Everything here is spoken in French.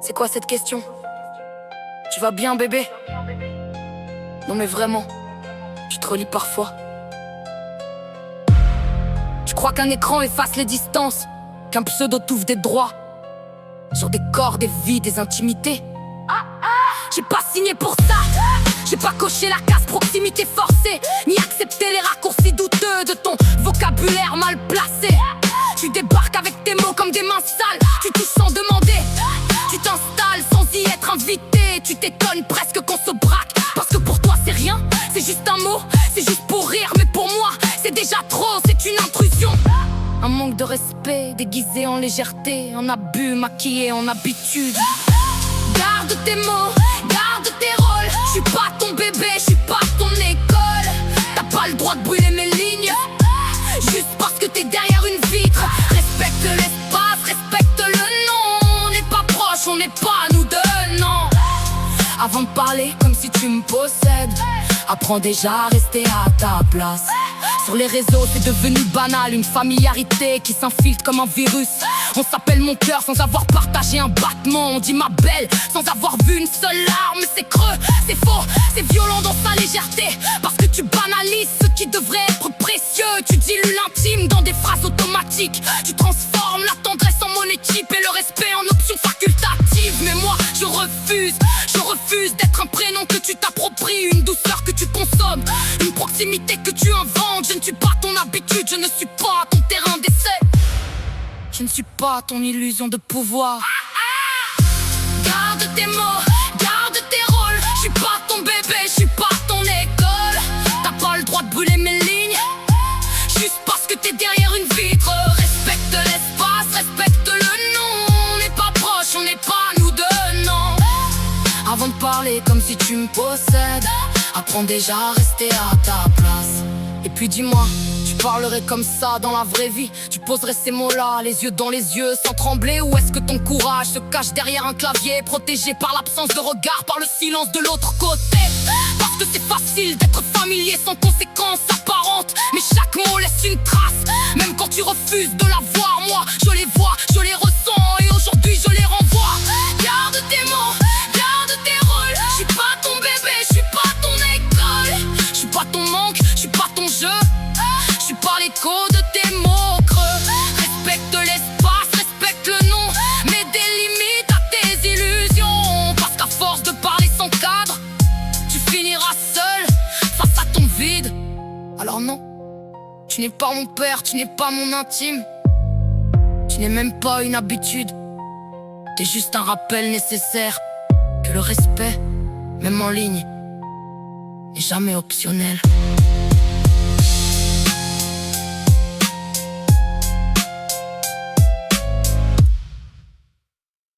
C'est quoi cette question? Tu vas bien, bébé? Non mais vraiment, tu te relis parfois. Tu crois qu'un écran efface les distances, qu'un pseudo t'ouvre des droits sur des corps, des vies, des intimités? J'ai pas signé pour ça. J'ai pas coché la case proximité forcée, ni accepté les raccourcis douteux de ton vocabulaire mal placé. Tu débarques avec tes mots comme des mains sales. Tu touches sans demander, tu t'installes sans y être invité. Tu t'étonnes presque qu'on se braque, parce que pour toi c'est rien, c'est juste un mot, c'est juste pour rire. Mais pour moi c'est déjà trop, c'est une intrusion. Un manque de respect déguisé en légèreté, en abus maquillé en habitude. Garde tes mots, garde tes rôles. Je suis pas ton bébé, je suis pas ton école. T'as pas le droit de brûler mes lignes juste parce que t'es derrière une vitre. Respecte l'espace, respecte le nom. On n'est pas proches, on n'est pas nous deux, non. Avant de parler comme si tu me possèdes, apprends déjà à rester à ta place. Sur les réseaux c'est devenu banal, une familiarité qui s'infiltre comme un virus. On s'appelle mon cœur sans avoir partagé un battement. On dit ma belle sans avoir vu une seule larme. C'est creux, c'est faux, c'est violent dans sa légèreté, parce que tu banalises ce qui devrait être précieux. Tu dilues l'intime dans des phrases automatiques. Tu transformes la tendresse en monétype et le respect en option facultative. Mais moi je refuse d'être un prénom que tu t'appropries, une douceur que tu consommes, une proximité que tu inventes. Je ne suis pas ton habitude, je ne suis pas ton terrain d'essai. Je ne suis pas ton illusion de pouvoir. Garde tes mots, garde tes rôles. Je suis pas ton bébé, je suis pas ton école. T'as pas le droit de brûler mes lignes juste parce que t'es derrière une vitre. Respecte l'espace, respecte le nom. On n'est pas proches, on n'est pas nous deux, non. Avant de parler comme si tu me possèdes, apprends déjà à rester à ta place. Et puis dis-moi, tu parlerais comme ça dans la vraie vie? Tu poserais ces mots-là, les yeux dans les yeux, sans trembler? Ou est-ce que ton courage se cache derrière un clavier, protégé par l'absence de regard, par le silence de l'autre côté? Parce que c'est facile d'être familier sans conséquences apparentes, mais chaque mot laisse une trace. Même quand tu refuses de la voir, moi je les vois, je les ressens, et aujourd'hui je les renvoie. Garde tes mots, garde tes rôles. Je suis pas ton bébé, je suis pas ton école. Je suis pas ton manque, je suis pas ton jeu. Je suis pas l'écho de tes mots creux. Respecte l'espace, respecte le nom, mets des limites à tes illusions. Parce qu'à force de parler sans cadre, tu finiras seul face à ton vide. Alors non, tu n'es pas mon père, tu n'es pas mon intime. Tu n'es même pas une habitude. T'es juste un rappel nécessaire que le respect, même en ligne, n'est jamais optionnel.